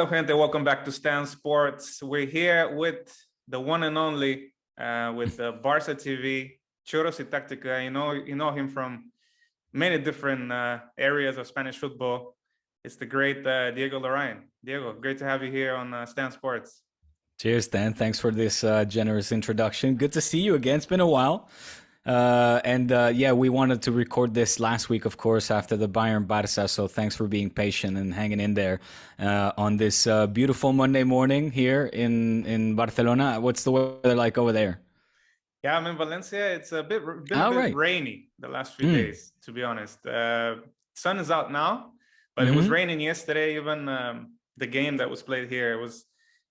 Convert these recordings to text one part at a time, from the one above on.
Hello, gente. Welcome back to Stan Sports. We're here with the one and only, with the Barça TV, Churros y Tactica. You know him from many different areas of Spanish football. It's the great Diego Lorijn. Diego, great to have you here on Stan Sports. Cheers, Dan. Thanks for this generous introduction. Good to see you again. It's been a while. Yeah, we wanted to record this last week, of course, after the Bayern Barça. So thanks for being patient and hanging in there on this beautiful Monday morning here in Barcelona. What's the weather like over there? Yeah, I'm in Valencia. It's been a All bit right. rainy the last few days, to be honest. Sun is out now, but it was raining yesterday. Even the game that was played here was,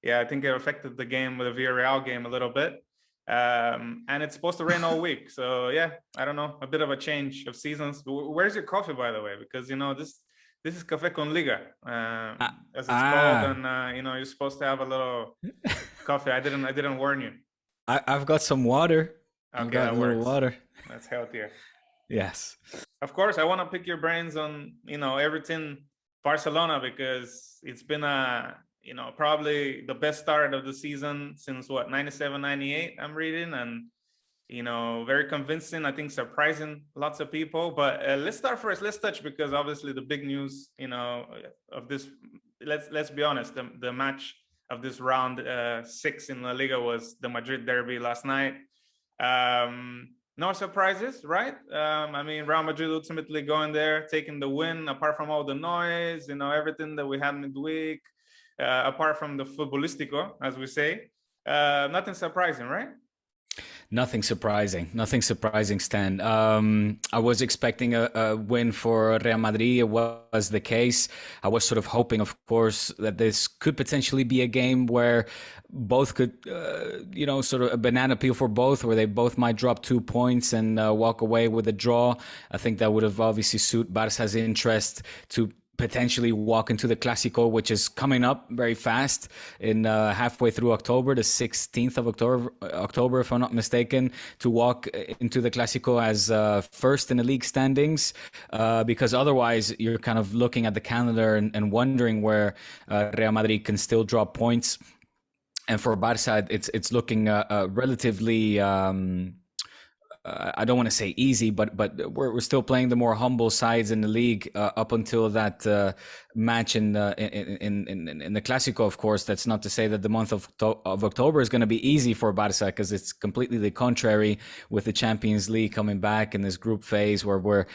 I think it affected the game with the Villarreal game a little bit. And it's supposed to rain all week. So yeah, I don't know, a bit of a change of seasons. Where's your coffee, by the way? Because this is Café con Liga, as it's called, and you're supposed to have a little coffee. I didn't warn you. I've got some water. Okay, I've got a little water. That's healthier. Yes. Of course, I want to pick your brains on everything Barcelona, because it's been probably the best start of the season since 97, 98, I'm reading, and very convincing. I think surprising lots of people. But let's start first. Let's touch, because obviously the big news of this, let's be honest, the match of this round 6 in LaLiga was the Madrid derby last night. No surprises, right? I mean, Real Madrid ultimately going there, taking the win, apart from all the noise, everything that we had midweek, apart from the futbolístico, as we say. Nothing surprising, right? Nothing surprising, Stan. I was expecting a win for Real Madrid. It was the case. I was sort of hoping, of course, that this could potentially be a game where both could, sort of a banana peel for both, where they both might drop 2 points and walk away with a draw. I think that would have obviously suit Barca's interest to potentially walk into the Clásico, which is coming up very fast in halfway through October, the 16th of October, if I'm not mistaken, to walk into the Clásico as first in the league standings, because otherwise you're kind of looking at the calendar and wondering where Real Madrid can still drop points. And for Barça, it's looking relatively I don't want to say easy, but we're still playing the more humble sides in the league up until that match in the Clásico. Of course, that's not to say that the month of October is going to be easy for Barça, because it's completely the contrary, with the Champions League coming back in this group phase where we're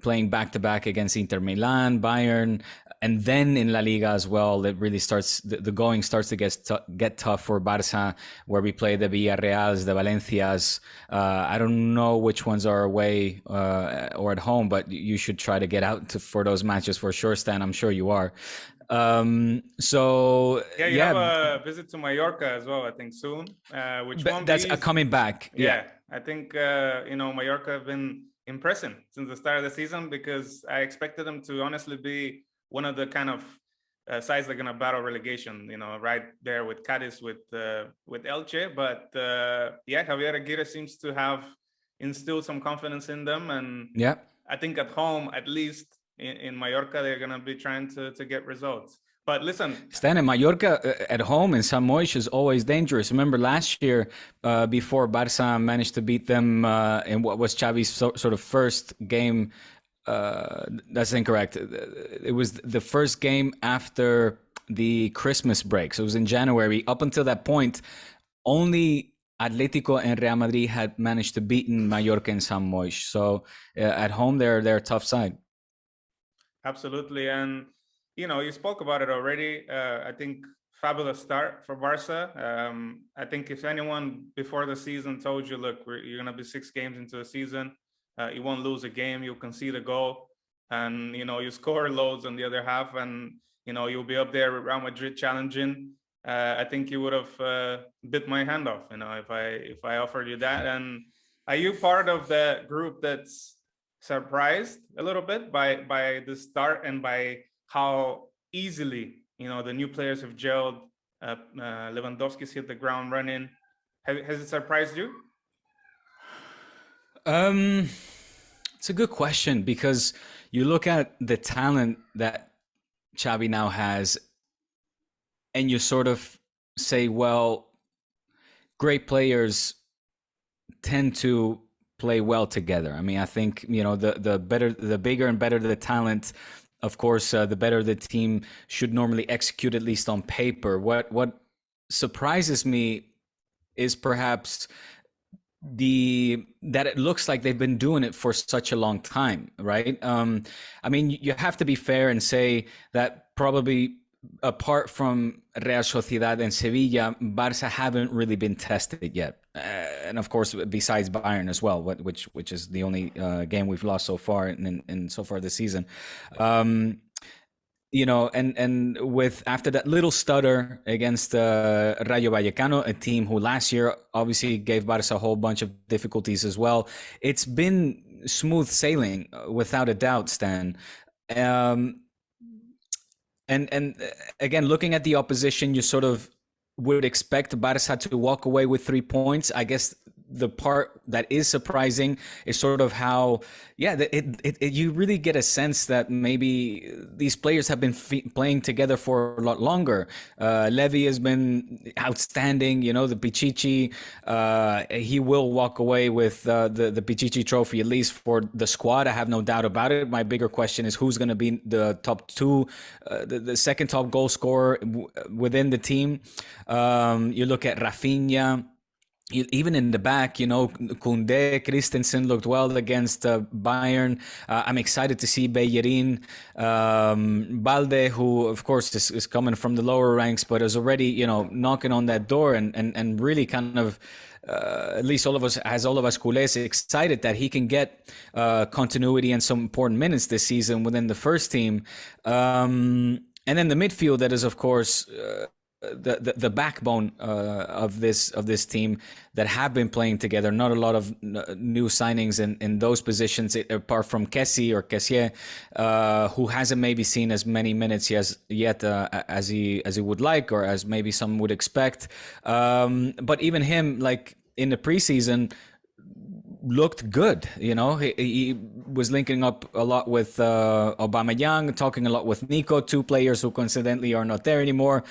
playing back to back against Inter Milan, Bayern, and then in LaLiga as well. It really starts, the going starts to get tough for Barça, where we play the Villarreals, the Valencias. I don't know which ones are away or at home, but you should try to get out for those matches for sure, Stan. I'm sure you are. So you have a visit to Mallorca as well, I think, soon, which won't that's be coming back. Yeah, I think Mallorca have been impressing since the start of the season, because I expected them to honestly be one of the kind of sides that are going to battle relegation, right there with Cadiz, with Elche. But Javier Aguirre seems to have instilled some confidence in them, and I think at home, at least in Mallorca, they're going to be trying to get results. But listen, Stan, in Mallorca at home in Sant Moix is always dangerous. Remember last year, before Barça managed to beat them in what was Xavi's sort of first game. That's incorrect. It was the first game after the Christmas break. So it was in January. Up until that point, only Atletico and Real Madrid had managed to beat Mallorca and Sant Moix. So at home, they're a tough side. Absolutely. And, you spoke about it already. I think fabulous start for Barca. I think if anyone before the season told you, look, you're going to be 6 games into the season, you won't lose a game, you'll concede a goal, and you score loads on the other half, and you'll be up there with Real Madrid challenging. I think you would have bit my hand off, if I offered you that. And are you part of the group that's surprised a little bit by the start and by how easily the new players have gelled? Lewandowski's hit the ground running. Has it surprised you? It's a good question, because you look at the talent that Xavi now has and you sort of say, well, great players tend to play well together. I mean, I think, you know, the bigger and better the talent, of course, the better the team should normally execute, at least on paper. What surprises me is perhaps that it looks like they've been doing it for such a long time, right? I mean, you have to be fair and say that probably apart from Real Sociedad and Sevilla, Barça haven't really been tested yet, and of course, besides Bayern as well, which is the only game we've lost so far in so far this season. You know, and with after that little stutter against Rayo Vallecano, a team who last year obviously gave Barça a whole bunch of difficulties as well, it's been smooth sailing without a doubt, Stan. And again, looking at the opposition, you sort of would expect Barça to walk away with 3 points. I guess the part that is surprising is sort of how, you really get a sense that maybe these players have been playing together for a lot longer. Levy has been outstanding, you know, the Pichichi, he will walk away with the Pichichi trophy, at least for the squad. I have no doubt about it. My bigger question is who's going to be the top two, the second top goal scorer within the team. You look at Rafinha. Even in the back, you know, Koundé, Christensen looked well against Bayern. I'm excited to see Bellerin, Balde, who of course is coming from the lower ranks, but is already, you know, knocking on that door and really kind of, at least all of us culés, excited that he can get continuity and some important minutes this season within the first team. And then the midfield, that is of course the backbone of this team that have been playing together. Not a lot of new signings in those positions, apart from Kessié, who hasn't maybe seen as many minutes yet as he would like, or as maybe some would expect. But even him, like in the preseason, looked good. You know, he was linking up a lot with Aubameyang, talking a lot with Nico, two players who coincidentally are not there anymore.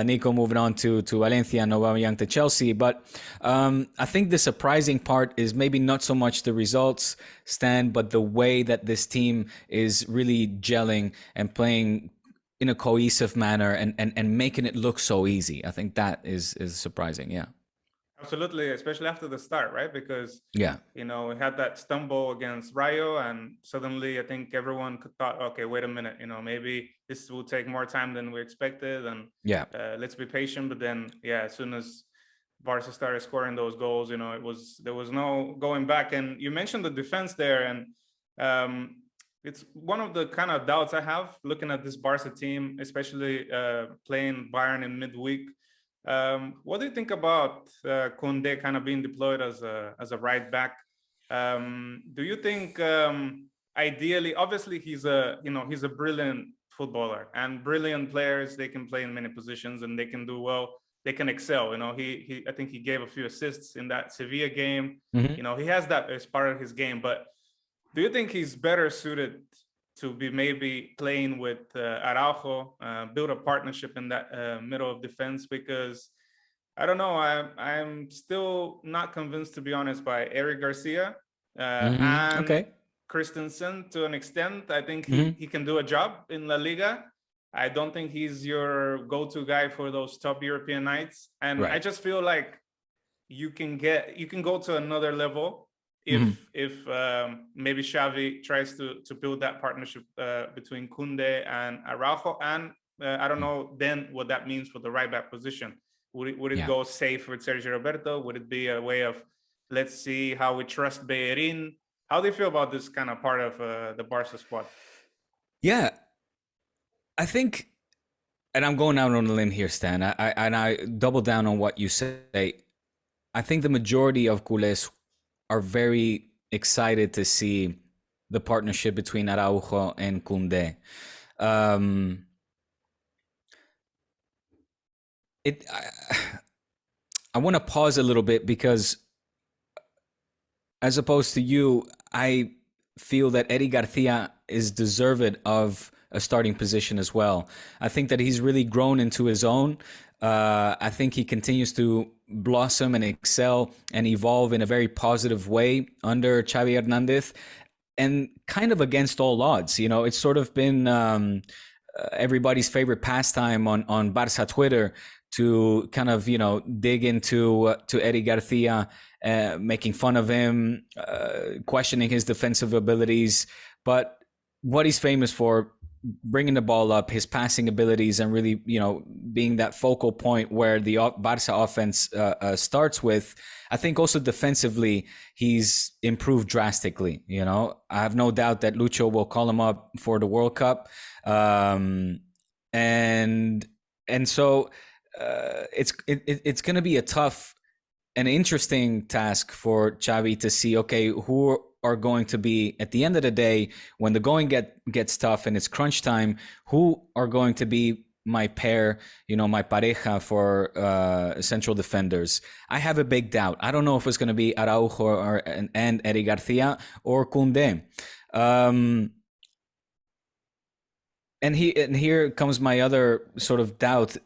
Nico moving on to Valencia and Aubameyang to Chelsea. But I think the surprising part is maybe not so much the results, Stan, but the way that this team is really gelling and playing in a cohesive manner and making it look so easy. I think that is surprising. Yeah. Absolutely, especially after the start, right? Because, yeah, you know, we had that stumble against Rayo, and suddenly I think everyone thought, okay, wait a minute, you know, maybe this will take more time than we expected, and let's be patient. But then, as soon as Barca started scoring those goals, you know, there was no going back. And you mentioned the defense there, and it's one of the kind of doubts I have looking at this Barca team, especially playing Bayern in midweek. What do you think about Koundé kind of being deployed as a right back? Do you think ideally, obviously he's a brilliant footballer, and brilliant players, they can play in many positions and they can do well, they can excel. You know, I think he gave a few assists in that Sevilla game. Mm-hmm. You know, he has that as part of his game. But do you think he's better suited to be maybe playing with Araujo, build a partnership in that middle of defense? Because I don't know, I'm still not convinced, to be honest, by Eric Garcia and Christensen to an extent. I think he can do a job in La Liga. I don't think he's your go-to guy for those top European nights. And I just feel like you can go to another level if maybe Xavi tries to build that partnership between Koundé and Araujo. And I don't know then what that means for the right back position. Would it go safe with Sergio Roberto? Would it be a way of, let's see how we trust Bellerin? How do you feel about this kind of part of the Barca squad? Yeah, I think, and I'm going out on a limb here, Stan, I double down on what you say. I think the majority of culés are very excited to see the partnership between Araujo and Koundé. I want to pause a little bit because, as opposed to you, I feel that Eddie Garcia is deserved of a starting position as well. I think that he's really grown into his own. I think he continues to blossom and excel and evolve in a very positive way under Xavi Hernandez, and kind of against all odds. You know, it's sort of been everybody's favorite pastime on Barça Twitter to kind of, you know, dig into to Eddie Garcia, making fun of him, questioning his defensive abilities. But what he's famous for, bringing the ball up, his passing abilities, and really, you know, being that focal point where the Barca offense starts with. I think also defensively, he's improved drastically. You know, I have no doubt that Lucho will call him up for the World Cup. And so it's going to be a tough and interesting task for Xavi to see, okay, who are going to be, at the end of the day, when the going gets tough and it's crunch time, who are going to be my pair, you know, my pareja for central defenders. I have a big doubt. I don't know if it's going to be Araujo and Eddie Garcia or Koundé. And here comes my other sort of doubt,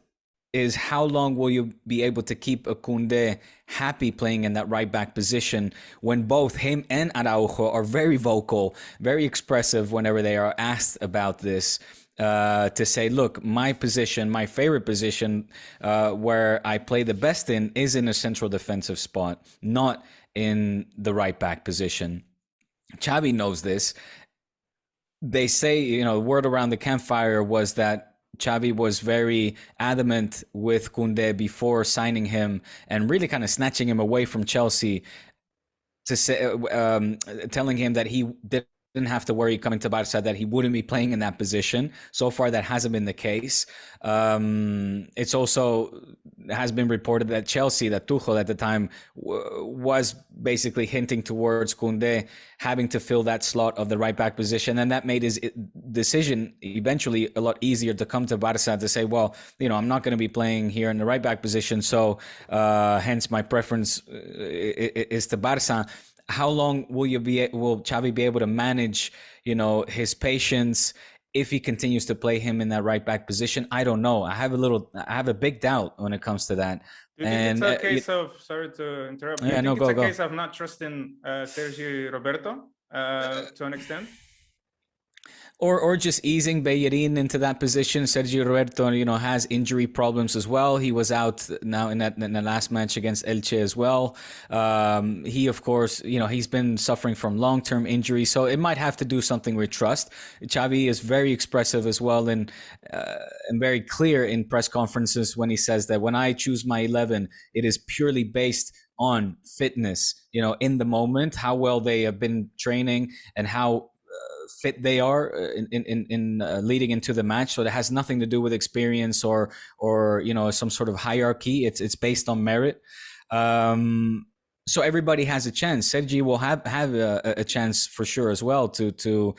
is how long will you be able to keep a Koundé happy playing in that right back position when both him and Araujo are very vocal, very expressive whenever they are asked about this, to say, look, my position, my favorite position, where I play the best in, is in a central defensive spot, not in the right back position. Xavi knows this. They say, you know, word around the campfire was that Xavi was very adamant with Koundé before signing him and really kind of snatching him away from Chelsea, to say, telling him that he didn't have to worry coming to Barca, that he wouldn't be playing in that position. So far, that hasn't been the case. It's also has been reported that Chelsea, that Tuchel at the time was basically hinting towards Koundé having to fill that slot of the right back position, and that made his decision eventually a lot easier to come to Barca, to say, well, you know, I'm not going to be playing here in the right back position, so hence my preference is to Barca. How long will Xavi be able to manage, you know, his patience if he continues to play him in that right back position? I don't know. I have a big doubt when it comes to that. Do you think it's a case of, sorry to interrupt, do you think it's a case of not trusting Sergi Roberto to an extent? Or just easing Bellerin into that position. Sergio Roberto, you know, has injury problems as well. He was out now in the last match against Elche as well. He, of course, you know, he's been suffering from long-term injury, so it might have to do something with trust. Xavi is very expressive as well and very clear in press conferences when he says that when I choose my 11, it is purely based on fitness, you know, in the moment, how well they have been training and how fit they are in leading into the match. So that has nothing to do with experience or you know, some sort of hierarchy. It's based on merit. So everybody has a chance. Sergi will have a chance for sure as well to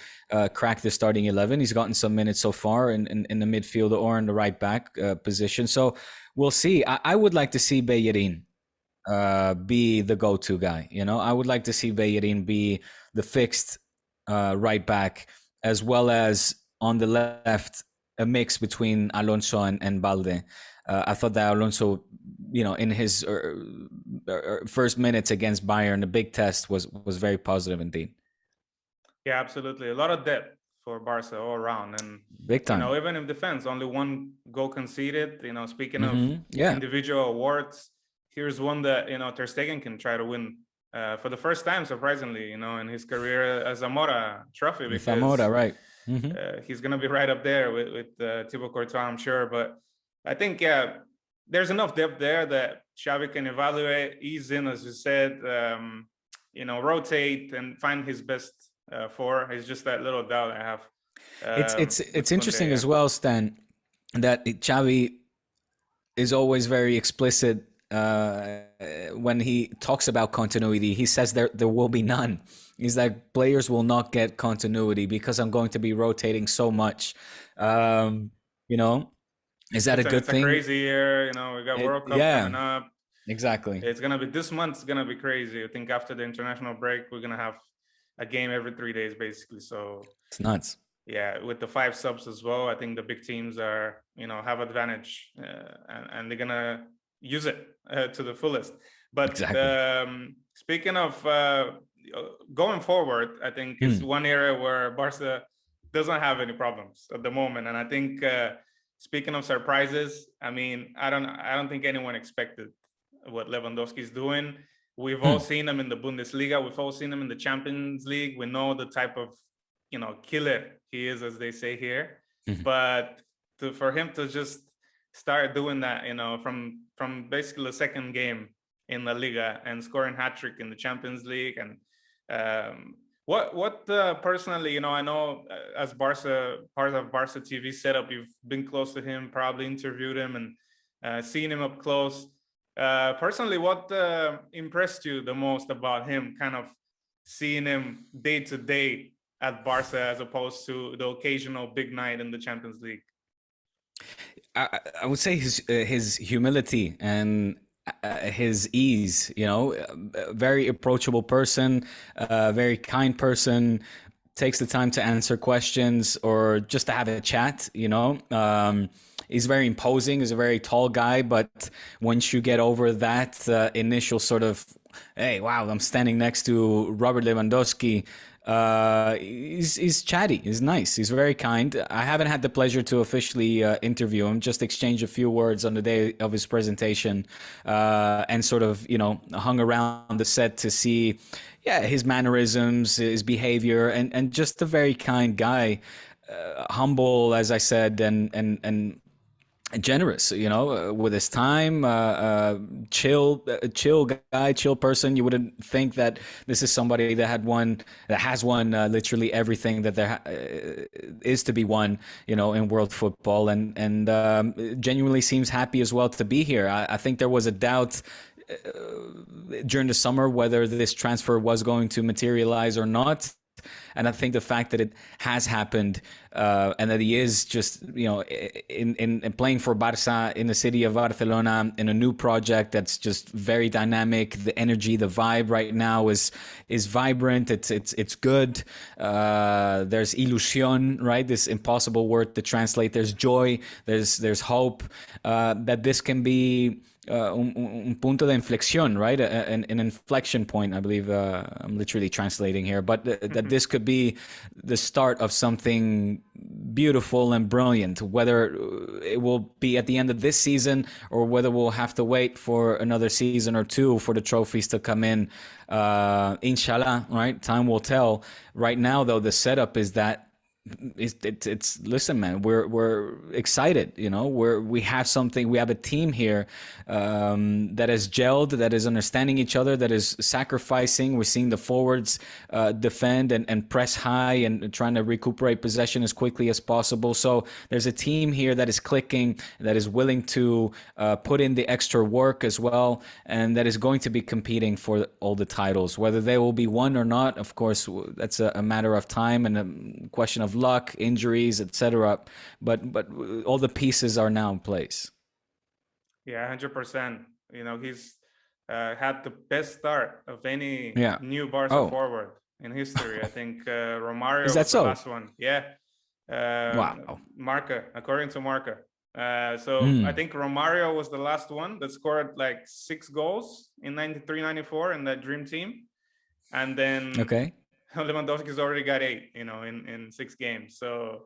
crack the starting 11. He's gotten some minutes so far in the midfield or in the right back position. So we'll see. I would like to see Bellerin be the go-to guy. You know, I would like to see Bellerin be the fixed right back, as well as on the left, a mix between Alonso and Balde. I thought that Alonso, you know, in his first minutes against Bayern, the big test was very positive indeed. Yeah, absolutely. A lot of depth for Barca all around, and big time. You know, even in defense, only one goal conceded. You know, speaking of individual awards, here's one that, you know, Ter Stegen can try to win. For the first time, surprisingly, you know, in his career, a Zamora trophy. Because Zamora, right? He's going to be right up there with Thibaut Courtois, I'm sure. But I think, yeah, there's enough depth there that Xavi can evaluate, ease in, as you said, you know, rotate and find his best four. It's just that little doubt I have. It's interesting as well, Stan, that Xavi is always very explicit when he talks about continuity. He says there will be none. He's like, players will not get continuity because I'm going to be rotating so much. You know, is that a good thing? It's a crazy year. You know, we got World Cup coming up. Exactly. It's gonna be, this month's gonna be crazy. I think after the international break, we're gonna have a game every 3 days, basically. So it's nuts. yeah, with the 5 subs as well, I think the big teams are, have advantage, and they're gonna use it to the fullest. But Exactly. speaking of going forward, I think is one area where Barca doesn't have any problems at the moment. And I think speaking of surprises, I mean, I don't think anyone expected what Lewandowski is doing. We've all seen him in the Bundesliga. We've all seen him in the Champions League. We know the type of, killer he is, as they say here. But for him to just start doing that, from basically the second game in LaLiga and scoring hat-trick in the Champions League, and what personally, I know as Barca, part of Barca TV setup, you've been close to him, probably interviewed him and seen him up close. Personally, what impressed you the most about him, kind of seeing him day to day at Barca as opposed to the occasional big night in the Champions League? I would say his humility and his ease, a very approachable person, a very kind person, takes the time to answer questions or just to have a chat, he's very imposing, he's a very tall guy, but once you get over that initial sort of, hey, wow, I'm standing next to Robert Lewandowski, he's chatty, he's nice, he's very kind. I haven't had the pleasure to officially interview him, just exchange a few words on the day of his presentation, and sort of, hung around the set to see, his mannerisms, his behavior, and just a very kind guy, humble, as I said, and generous, with his time, chill guy, chill person. You wouldn't think that this is somebody that has won literally everything that there is to be won, in world football, and genuinely seems happy as well to be here. I think there was a doubt during the summer whether this transfer was going to materialize or not. And I think the fact that it has happened, and that he is just, in playing for Barça in the city of Barcelona in a new project that's just very dynamic. The energy, the vibe right now is vibrant. It's good. There's ilusión, right? This impossible word to translate. There's joy. There's hope that this can be un punto de inflexión, right? An inflection point, I believe. I'm literally translating here, but that this could be the start of something beautiful and brilliant, whether it will be at the end of this season or whether we'll have to wait for another season or two for the trophies to come in. Inshallah, right? Time will tell. Right now, though, the setup is that it's listen, man, we're excited, we have something, we have a team here that is gelled, that is understanding each other, that is sacrificing. We're seeing the forwards defend and press high and trying to recuperate possession as quickly as possible. So there's a team here that is clicking, that is willing to put in the extra work as well, and that is going to be competing for all the titles. Whether they will be won or not, of course, that's a matter of time and a question of luck, injuries, etc. But all the pieces are now in place. Yeah, 100%. He's had the best start of any new Barca forward in history. I think Romario was the last one. Yeah. Wow. Marca, according to Marca. I think Romario was the last one that scored like 6 goals in 93-94 in that dream team. And then Lewandowski's already got 8, in 6 games. So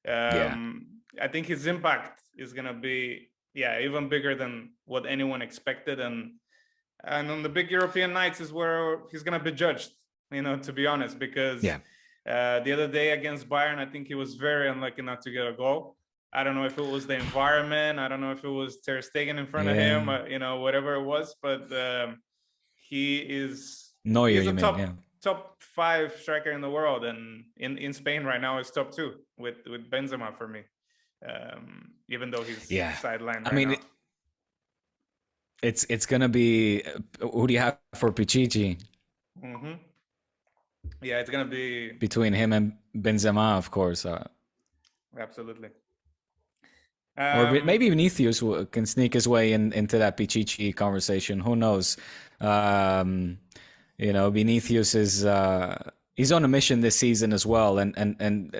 I think his impact is going to be, even bigger than what anyone expected. And on the big European nights is where he's going to be judged, to be honest, because the other day against Bayern, I think he was very unlucky not to get a goal. I don't know if it was the environment. I don't know if it was Ter Stegen in front of him, whatever it was. But he is he's a top 5 striker in the world, and in Spain right now is top 2 with Benzema for me, even though he's sidelined right now. It's gonna be, who do you have for Pichichi? Yeah, it's gonna be between him and Benzema, of course. Absolutely. Or maybe Vinicius can sneak his way into that Pichichi conversation. Who knows? Vinicius is He's on a mission this season as well. And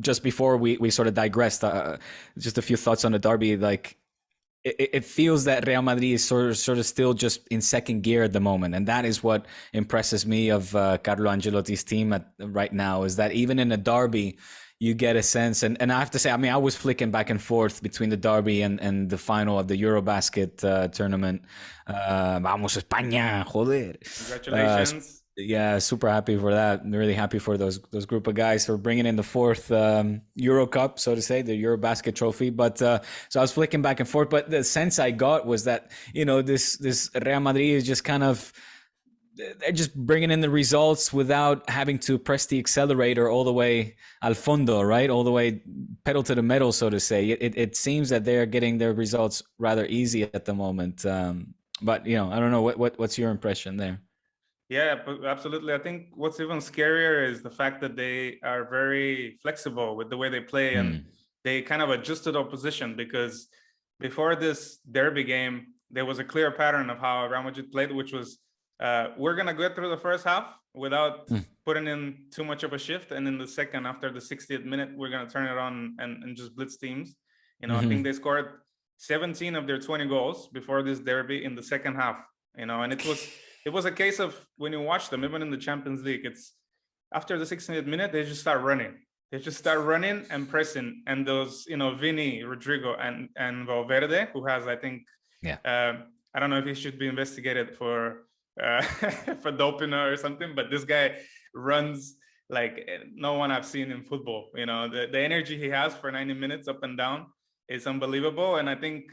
just before we sort of digressed, just a few thoughts on the derby. Like it feels that Real Madrid is sort of still just in second gear at the moment, and that is what impresses me of Carlo Ancelotti's team right now. Is that even in a derby, you get a sense, and I have to say, I mean, I was flicking back and forth between the derby and the final of the Eurobasket tournament. Vamos España, joder! Congratulations. Yeah, super happy for that. I'm really happy for those group of guys for bringing in the fourth Euro Cup, so to say, the Eurobasket trophy. But so I was flicking back and forth. But the sense I got was that, you know, this Real Madrid is just kind of, they're just bringing in the results without having to press the accelerator all the way al fondo, right? All the way pedal to the metal, so to say. It seems that they're getting their results rather easy at the moment. But you know, I don't know what's your impression there. Yeah, but absolutely. I think what's even scarier is the fact that they are very flexible with the way they play, and they kind of adjusted opposition, because before this derby game, there was a clear pattern of how Real Madrid played, which was we're going to get through the first half without putting in too much of a shift. And in the second, after the 60th minute, we're going to turn it on and just blitz teams. You know, I think they scored 17 of their 20 goals before this derby in the second half, you know, and it was a case of, when you watch them, even in the Champions League, it's after the 16th minute, they just start running. They just start running and pressing. And those, you know, Vini, Rodrigo, and Valverde, who has, I think, I don't know if he should be investigated for for doping or something, but this guy runs like no one I've seen in football. You know, the energy he has for 90 minutes up and down is unbelievable. And I think,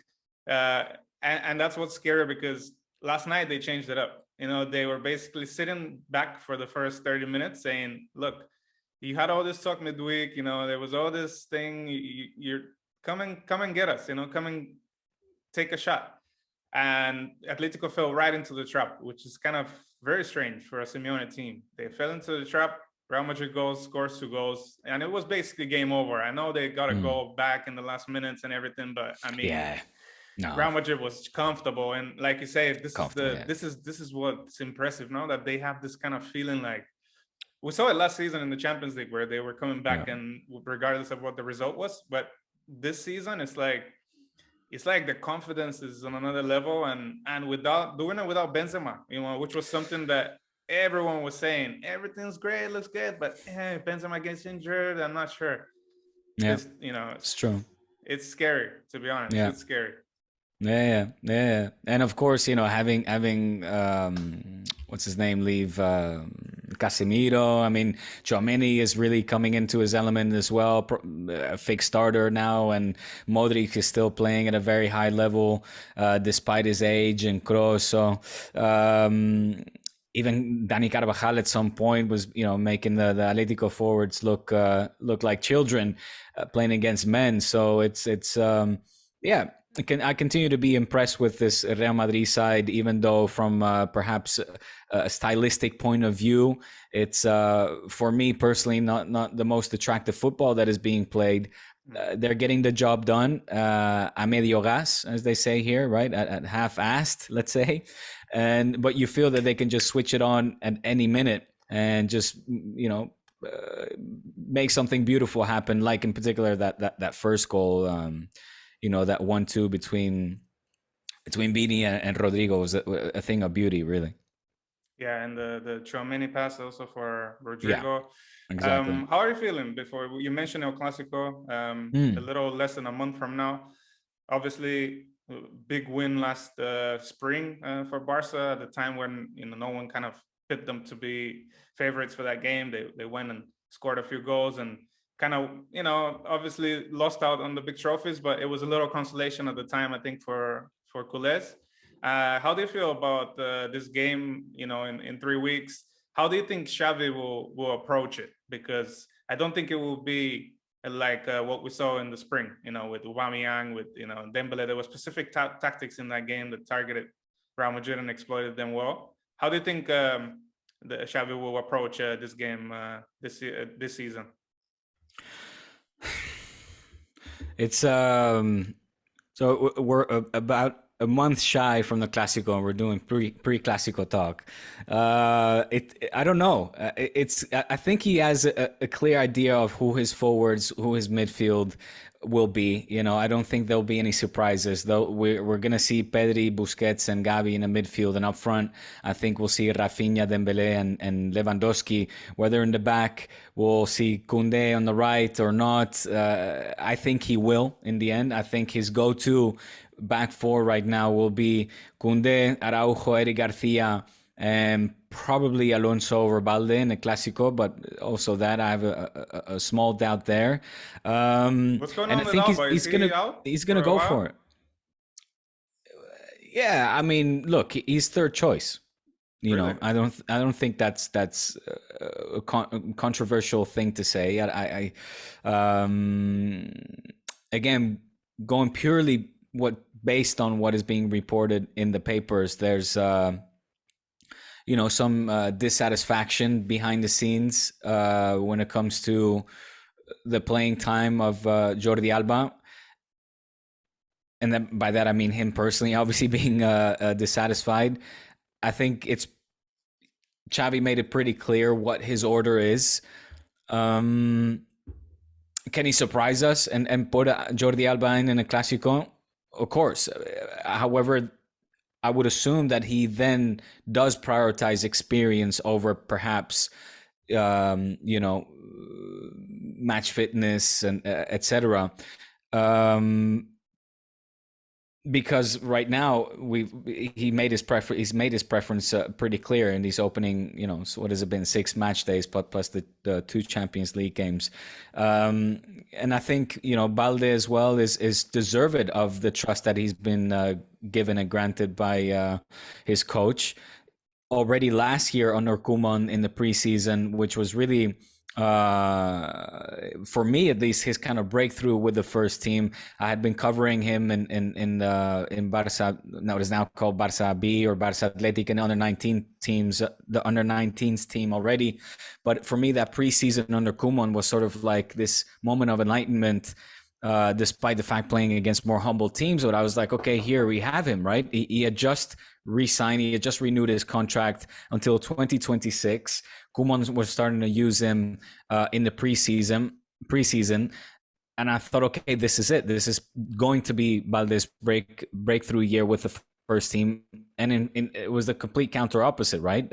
and that's what's scary, because last night they changed it up. You know, they were basically sitting back for the first 30 minutes saying, look, you had all this talk midweek, you know, there was all this thing, you're come and get us, you know, come and take a shot. And Atletico fell right into the trap, which is kind of very strange for a Simeone team. They fell into the trap. Real Madrid scores 2 goals, and it was basically game over. I know they got a goal back in the last minutes and everything, but I mean, Real Madrid was comfortable, and like you say, this is what's impressive now, that they have this kind of feeling. Like we saw it last season in the Champions League, where they were coming back, and regardless of what the result was. But this season, it's like the confidence is on another level, and without doing it without Benzema, you know, which was something that everyone was saying, everything's great, looks good, but Benzema gets injured, I'm not sure. Yeah, you know, it's true. It's scary, to be honest. It's scary. Yeah. And of course, you know, having what's his name leave, Casemiro. I mean, Tchouaméni is really coming into his element as well. A fake starter now, and Modric is still playing at a very high level despite his age, and Kroos. So even Dani Carvajal at some point was, you know, making the Atletico forwards look like children playing against men. So it's I continue to be impressed with this Real Madrid side, even though from perhaps a stylistic point of view, it's for me personally not the most attractive football that is being played. They're getting the job done a medio gas, as they say here, right? At half-assed, let's say. But you feel that they can just switch it on at any minute and just, you know, make something beautiful happen. Like in particular that first goal. You know, that 1-2 between Vini and Rodrigo was a thing of beauty, really. Yeah, and the Tchouaméni pass also for Rodrigo. Yeah, exactly. How are you feeling? Before you mentioned El Clasico, a little less than a month from now. Obviously, big win last spring for Barca, at the time when, you know, no one kind of picked them to be favorites for that game. They went and scored a few goals and kind of, you know, obviously lost out on the big trophies, but it was a little consolation at the time, I think, for culés. How do you feel about this game, you know, in 3 weeks? How do you think Xavi will approach it? Because I don't think it will be like what we saw in the spring, you know, with Aubameyang, with, you know, Dembele. There were specific tactics in that game that targeted Real Madrid and exploited them well. How do you think the Xavi will approach this game this season? It's so we're about a month shy from the Clásico, and we're doing pre-Clásico talk. I don't know. I think he has a clear idea of who his forwards, who his midfield will be. You know, I don't think there'll be any surprises. Though we're gonna see Pedri, Busquets, and Gavi in the midfield, and up front, I think we'll see Rafinha, Dembélé, and Lewandowski. Whether in the back we'll see Koundé on the right or not, I think he will in the end. I think his go-to back four right now will be Koundé, Araujo, Eric Garcia, and probably Alonso over Balde in the Clásico, but also that I have a small doubt there. What's going And on I with think Alba? Is he out he's gonna for a go while? for it. Yeah, I mean, look, he's third choice. You know, Really? I don't think that's a controversial thing to say. Again, going purely based on what is being reported in the papers, there's you know, some dissatisfaction behind the scenes when it comes to the playing time of Jordi Alba. And then by that I mean him personally, obviously being dissatisfied. I think it's Xavi made it pretty clear what his order is. Can he surprise us and put Jordi Alba in a Clásico? Of course. However, I would assume that he then does prioritize experience over perhaps, you know, match fitness and etc. Because right now he's made his preference pretty clear in these opening, you know, so what has it been, 6 match days plus the 2 Champions League games, and I think, you know, Balde as well is deserved of the trust that he's been given and granted by his coach already last year under Koeman in the preseason, which was really for me at least his kind of breakthrough with the first team. I had been covering him in Barça, now it is now called Barça B or Barça Athletic, and under 19 teams, the under 19s team already. But for me, that preseason under Koeman was sort of like this moment of enlightenment. Despite the fact playing against more humble teams, but I was like, okay, here we have him, right? He had just re-signed, he had just renewed his contract until 2026. Koeman was starting to use him in the preseason, and I thought, okay, this is it. This is going to be Balde's breakthrough year with the first team, and it was the complete counter opposite, right?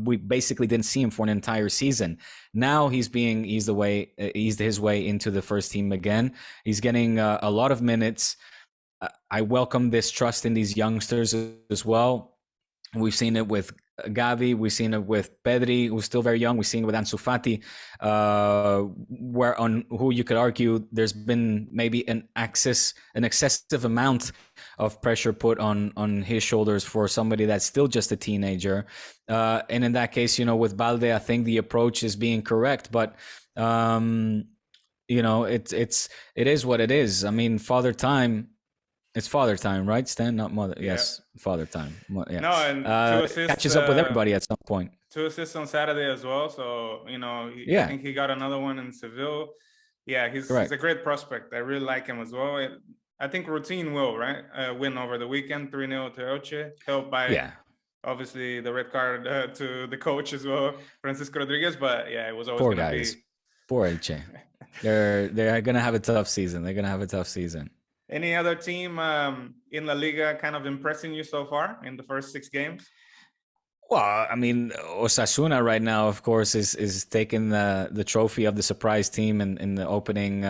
We basically didn't see him for an entire season. Now he's his way into the first team again. He's getting a lot of minutes. I welcome this trust in these youngsters as well. We've seen it with Gavi, we've seen it with Pedri, who's still very young. We've seen it with Ansu Fati, where on who you could argue there's been maybe an excessive amount of pressure put on his shoulders for somebody that's still just a teenager. And in that case, you know, with Balde, I think the approach is being correct, but you know, it is what it is. I mean, father time. It's father time, right, Stan? Not mother. Yeah. Yes, father time. Yeah. No, and 2 assists. Catches up with everybody at some point. 2 assists on Saturday as well. So, you know, Yeah. I think he got another one in Seville. Yeah, he's a great prospect. I really like him as well. I think routine will, right? Win over the weekend, 3-0 to Elche, helped by obviously the red card to the coach as well, Francisco Rodriguez. But yeah, it was always going to be. Poor Elche. They're going to have a tough season. Any other team in La Liga kind of impressing you so far in the first 6 games? Well, I mean, Osasuna right now, of course, is taking the trophy of the surprise team in the opening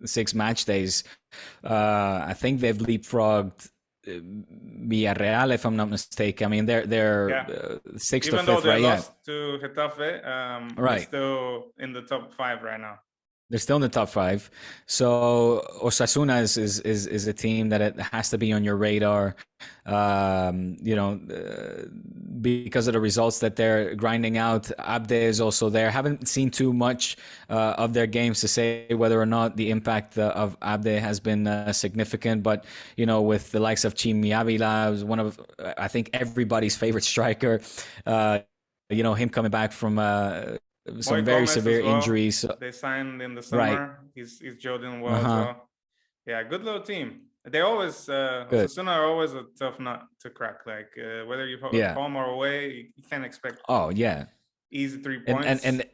6 match days. I think they've leapfrogged Villarreal, if I'm not mistaken. I mean, they're 6th Even or 5th, though they right? lost to Getafe, they're still in the top 5 right now. They're still in the top 5. So Osasuna is a team that it has to be on your radar, you know, because of the results that they're grinding out. Abde is also there. Haven't seen too much of their games to say whether or not the impact of Abde has been significant. But, you know, with the likes of Chimi Avila, who's one of, I think, everybody's favorite striker, you know, him coming back from some very severe injuries. They signed in the summer. He's gelling well as well. Yeah, good little team. They always Good. Osasuna are always a tough nut to crack. Like whether you Yeah. home or away, you can't expect Oh, yeah. easy three And and points. and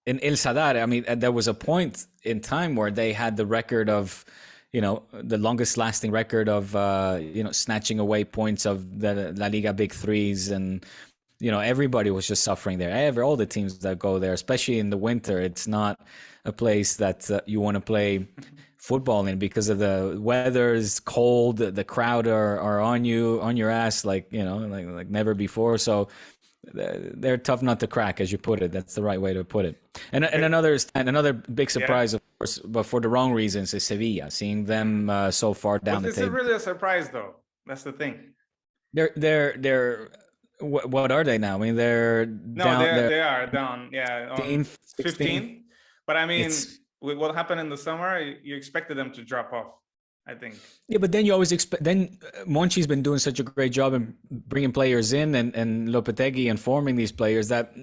in El Sadar, I mean, there was a point in time where they had the record of, the longest lasting record of, snatching away points of the La Liga big threes. And, everybody was just suffering there. All the teams that go there, especially in the winter, it's not a place that you want to play football in because of the weather is cold. The crowd are on you, on your ass, like, like never before. So, they're tough not to crack, as you put it. That's the right way to put it. And another big Yeah. surprise, of course, but for the wrong reasons, is Sevilla. Seeing them so far down the Is it table. really a surprise though? That's the thing. They're what are they now? I mean, they're No, down. They're they are down. Yeah, on 15th, 16th. 15. But I mean, It's with what happened in the summer, you expected them to drop off, I think. Yeah, but then you always expect. Then Monchi's been doing such a great job in bringing players in, and Lopetegui and forming these players that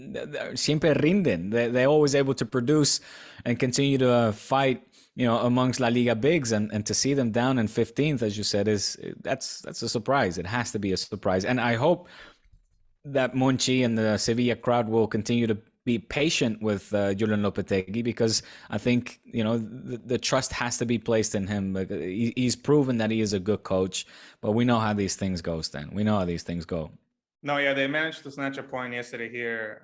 siempre rinden. They're always able to produce and continue to fight. Amongst La Liga bigs, and to see them down in 15th, as you said, that's a surprise. It has to be a surprise, and I hope that Monchi and the Sevilla crowd will continue to be patient with Julian Lopetegui, because I think the trust has to be placed in him. He's proven that he is a good coach, but we know how these things go, Stan. We know how these things go. No, yeah, they managed to snatch a point yesterday here.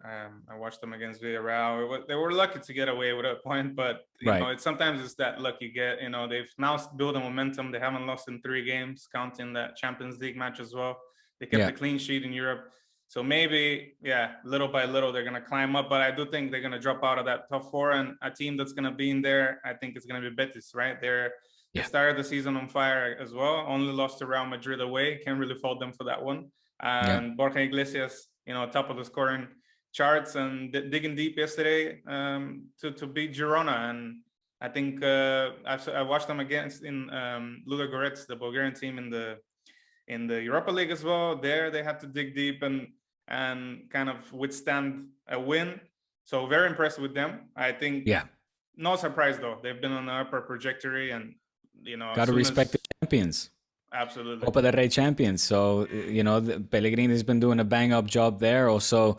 I watched them against Villarreal. They were lucky to get away with a point, but you know, sometimes it's that luck you get. They've now built a momentum. They haven't lost in 3 games, counting that Champions League match as well. They kept a clean sheet in Europe. So maybe, little by little, they're going to climb up. But I do think they're going to drop out of that top 4. And a team that's going to be in there, I think it's going to be Betis, right? They started the season on fire as well. Only lost to Real Madrid away. Can't really fault them for that one. And Borja Iglesias, top of the scoring charts and digging deep yesterday to beat Girona. And I think I watched them against in Ludogorets, the Bulgarian team in the Europa League as well. There they had to dig deep and kind of withstand a win. So very impressed with them. I think no surprise though. They've been on an upper trajectory, and got to respect the champions. Absolutely. Copa del Rey champions. So, Pellegrini has been doing a bang up job there. Also,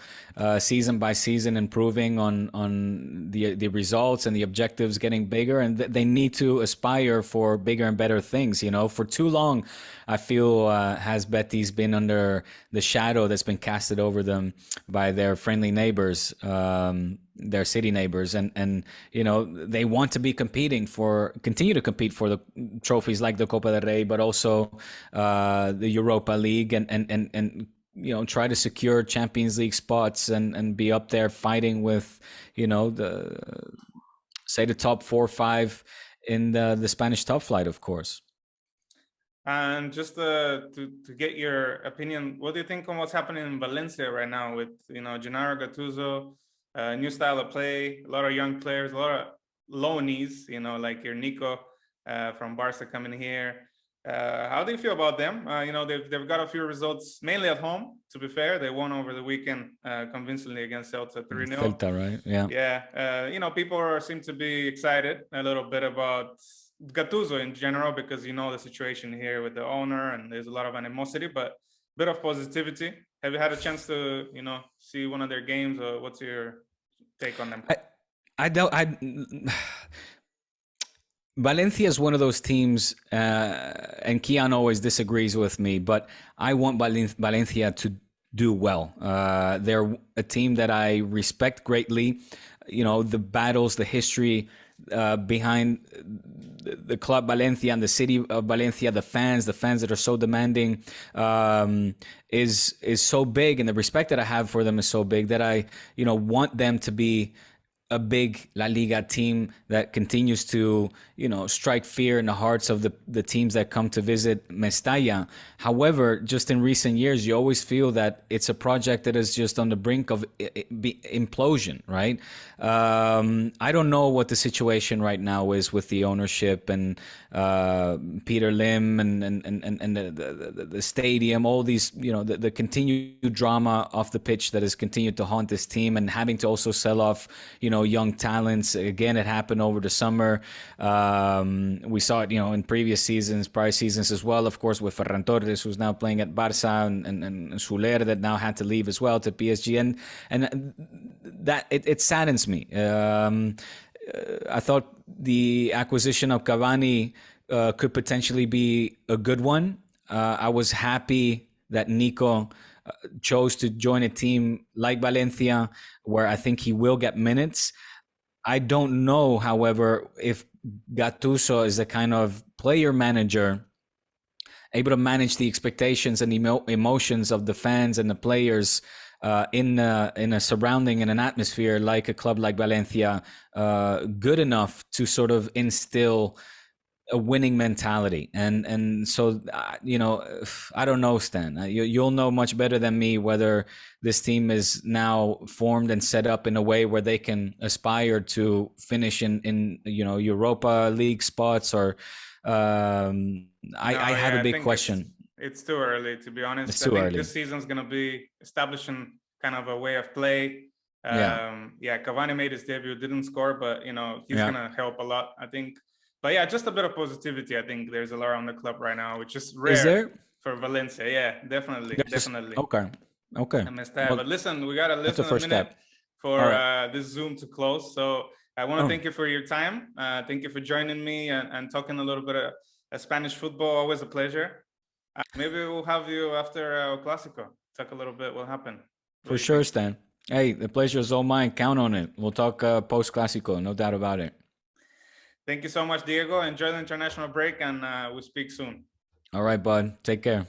season by season, improving on the results and the objectives getting bigger. And they need to aspire for bigger and better things. For too long, I feel has Betis been under the shadow that's been casted over them by their friendly neighbors, their city neighbors, and they want to be continue to compete for the trophies like the Copa del Rey, but also the Europa League, and try to secure Champions League spots and be up there fighting with the top 4 or 5 in the Spanish top flight, of course. And just to get your opinion, what do you think on what's happening in Valencia right now with Gennaro Gattuso? New style of play, a lot of young players, a lot of loanees, like your Nico from Barça coming here. How do you feel about them? They've got a few results, mainly at home, to be fair. They won over the weekend convincingly against Celta 3-0. Celta, right? Yeah. Yeah. People seem to be excited a little bit about Gattuso in general, because the situation here with the owner, and there's a lot of animosity, but bit of positivity. Have you had a chance to see one of their games, or what's your take on them? Valencia is one of those teams, and Kian always disagrees with me, but I want Valencia to do well. They're a team that I respect greatly. The battles, the history behind the club Valencia and the city of Valencia, the fans that are so demanding, is so big, and the respect that I have for them is so big that I want them to be a big La Liga team that continues to, strike fear in the hearts of the teams that come to visit Mestalla. However, just in recent years, you always feel that it's a project that is just on the brink of implosion, right? I don't know what the situation right now is with the ownership and Peter Lim and the stadium, all these, the continued drama off the pitch that has continued to haunt this team, and having to also sell off, young talents. Again, it happened over the summer. We saw it, in previous seasons, prior seasons as well, of course, with Ferran Torres, who's now playing at Barça, and Soler, that now had to leave as well to PSG. And that it saddens me. I thought the acquisition of Cavani could potentially be a good one. I was happy that Nico chose to join a team like Valencia, where I think he will get minutes. I don't know, however, if Gattuso is the kind of player manager able to manage the expectations and emotions of the fans and the players in a surrounding, in an atmosphere like a club like Valencia, good enough to sort of instill a winning mentality. And so I don't know, Stan. You'll know much better than me whether this team is now formed and set up in a way where they can aspire to finish in Europa League spots, or I have a big question. It's too early, to be honest. It's too early. This season's going to be establishing kind of a way of play. Cavani made his debut, didn't score, but he's going to help a lot, I think. But yeah, just a bit of positivity. I think there's a lot around the club right now, which is rare. Is there? For Valencia? Yeah, definitely. Okay. But listen, we got to listen a minute for this Zoom to close. So I want to thank you for your time. Thank you for joining me and talking a little bit of Spanish football. Always a pleasure. Maybe we'll have you after El Clásico. Talk a little bit what happened. For sure, Stan. Hey, the pleasure is all mine. Count on it. We'll talk post-Clásico, no doubt about it. Thank you so much, Diego. Enjoy the international break, and we'll speak soon. All right, bud. Take care.